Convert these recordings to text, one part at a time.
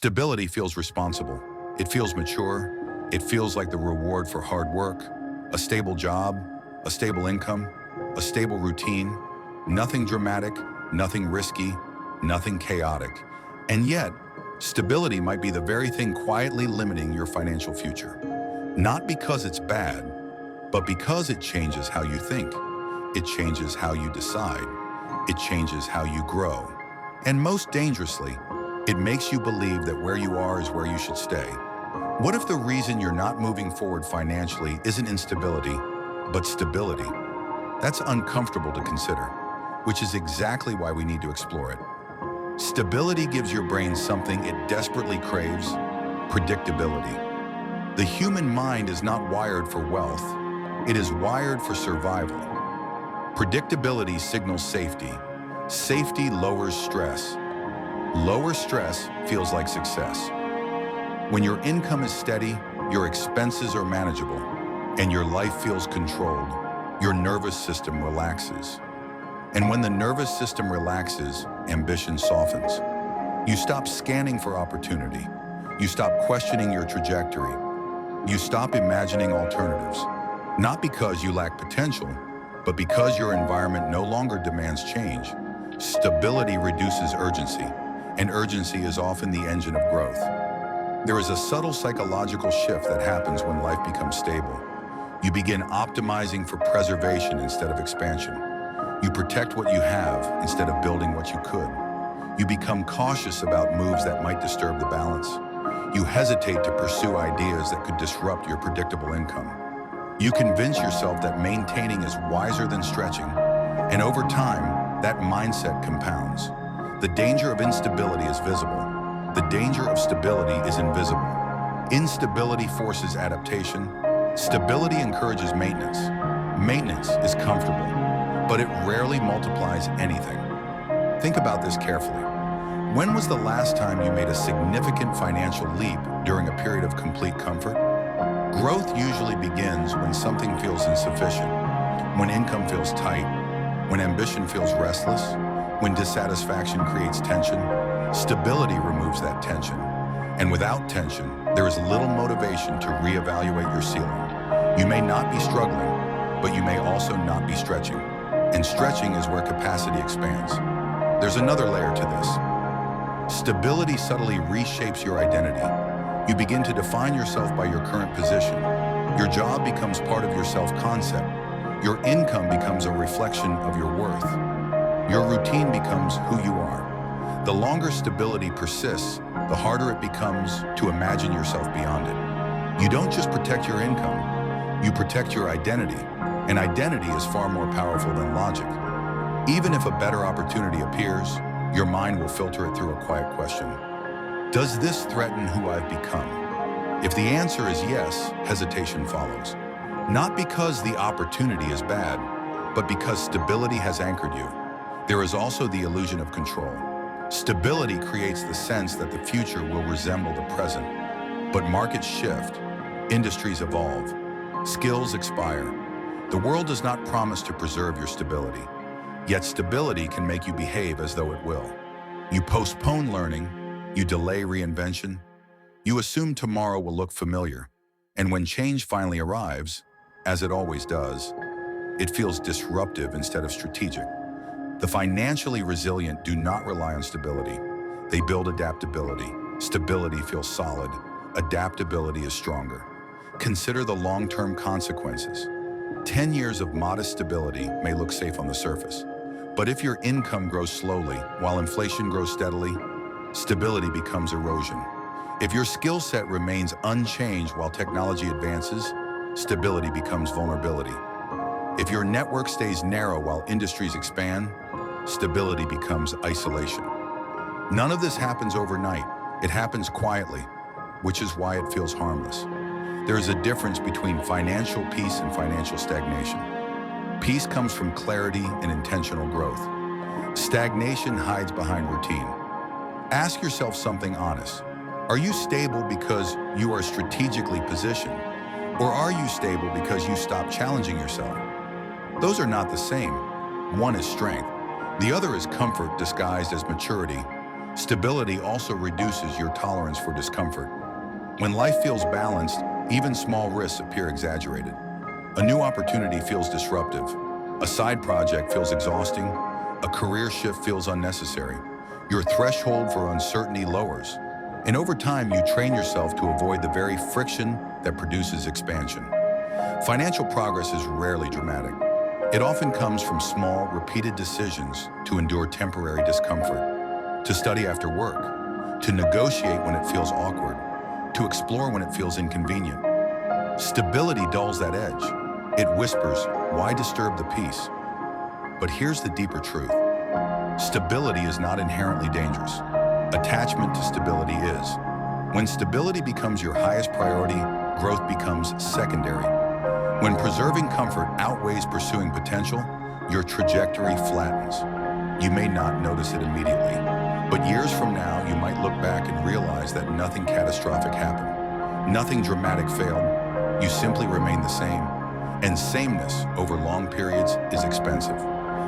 Stability feels responsible. It feels mature. It feels like the reward for hard work, a stable job, a stable income, a stable routine, nothing dramatic, nothing risky, nothing chaotic. And yet, stability might be the very thing quietly limiting your financial future. Not because it's bad, but because it changes how you think. It changes how you decide. It changes how you grow. And most dangerously, it makes you believe that where you are is where you should stay. What if the reason you're not moving forward financially isn't instability, but stability? That's uncomfortable to consider, which is exactly why we need to explore it. Stability gives your brain something it desperately craves: predictability. The human mind is not wired for wealth. It is wired for survival. Predictability signals safety. Safety lowers stress. Lower stress feels like success. When your income is steady, your expenses are manageable, and your life feels controlled, your nervous system relaxes. And when the nervous system relaxes, ambition softens. You stop scanning for opportunity. You stop questioning your trajectory. You stop imagining alternatives. Not because you lack potential, but because your environment no longer demands change. Stability reduces urgency, and urgency is often the engine of growth. There is a subtle psychological shift that happens when life becomes stable. You begin optimizing for preservation instead of expansion. You protect what you have instead of building what you could. You become cautious about moves that might disturb the balance. You hesitate to pursue ideas that could disrupt your predictable income. You convince yourself that maintaining is wiser than stretching, and over time, that mindset compounds. The danger of instability is visible. The danger of stability is invisible. Instability forces adaptation. Stability encourages maintenance. Maintenance is comfortable, but it rarely multiplies anything. Think about this carefully. When was the last time you made a significant financial leap during a period of complete comfort? Growth usually begins when something feels insufficient, when income feels tight, when ambition feels restless, when dissatisfaction creates tension. Stability removes that tension. And without tension, there is little motivation to reevaluate your ceiling. You may not be struggling, but you may also not be stretching. And stretching is where capacity expands. There's another layer to this. Stability subtly reshapes your identity. You begin to define yourself by your current position. Your job becomes part of your self-concept. Your income becomes a reflection of your worth. Your routine becomes who you are. The longer stability persists, the harder it becomes to imagine yourself beyond it. You don't just protect your income, you protect your identity. And identity is far more powerful than logic. Even if a better opportunity appears, your mind will filter it through a quiet question. Does this threaten who I've become? If the answer is yes, hesitation follows. Not because the opportunity is bad, but because stability has anchored you. There is also the illusion of control. Stability creates the sense that the future will resemble the present. But markets shift, industries evolve, skills expire. The world does not promise to preserve your stability. Yet stability can make you behave as though it will. You postpone learning, you delay reinvention, you assume tomorrow will look familiar. And when change finally arrives, as it always does, it feels disruptive instead of strategic. The financially resilient do not rely on stability. They build adaptability. Stability feels solid. Adaptability is stronger. Consider the long-term consequences. 10 years of modest stability may look safe on the surface. But if your income grows slowly while inflation grows steadily, stability becomes erosion. If your skill set remains unchanged while technology advances, stability becomes vulnerability. If your network stays narrow while industries expand, stability becomes isolation. None of this happens overnight. It happens quietly, which is why it feels harmless. There is a difference between financial peace and financial stagnation. Peace comes from clarity and intentional growth. Stagnation hides behind routine. Ask yourself something honest. Are you stable because you are strategically positioned? Or are you stable because you stop challenging yourself? Those are not the same. One is strength. The other is comfort disguised as maturity. Stability also reduces your tolerance for discomfort. When life feels balanced, even small risks appear exaggerated. A new opportunity feels disruptive. A side project feels exhausting. A career shift feels unnecessary. Your threshold for uncertainty lowers. And over time, you train yourself to avoid the very friction that produces expansion. Financial progress is rarely dramatic. It often comes from small, repeated decisions to endure temporary discomfort, to study after work, to negotiate when it feels awkward, to explore when it feels inconvenient. Stability dulls that edge. It whispers, "Why disturb the peace?" But here's the deeper truth. Stability is not inherently dangerous. Attachment to stability is. When stability becomes your highest priority, growth becomes secondary. When preserving comfort outweighs pursuing potential, your trajectory flattens. You may not notice it immediately, but years from now, you might look back and realize that nothing catastrophic happened. Nothing dramatic failed. You simply remain the same. And sameness over long periods is expensive.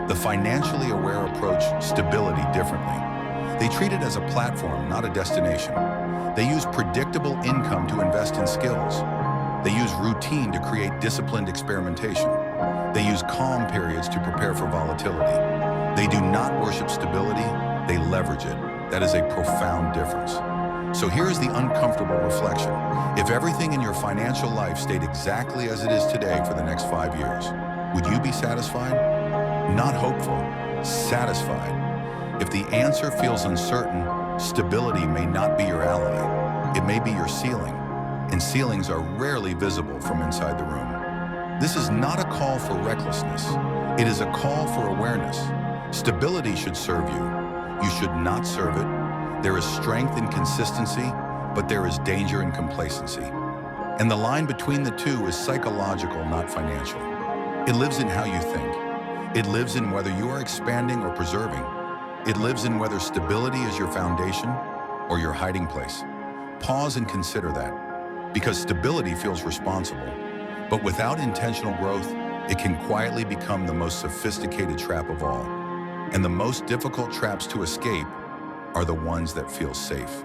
The financially aware approach stability differently. They treat it as a platform, not a destination. They use predictable income to invest in skills. They use routine to create disciplined experimentation. They use calm periods to prepare for volatility. They do not worship stability, they leverage it. That is a profound difference. So here is the uncomfortable reflection. If everything in your financial life stayed exactly as it is today for the next 5 years, would you be satisfied? Not hopeful, satisfied. If the answer feels uncertain, stability may not be your ally. It may be your ceiling, and ceilings are rarely visible from inside the room. This is not a call for recklessness. It is a call for awareness. Stability should serve you. You should not serve it. There is strength in consistency, but there is danger in complacency. And the line between the two is psychological, not financial. It lives in how you think. It lives in whether you are expanding or preserving. It lives in whether stability is your foundation or your hiding place. Pause and consider that, because stability feels responsible, but without intentional growth, it can quietly become the most sophisticated trap of all. And the most difficult traps to escape are the ones that feel safe.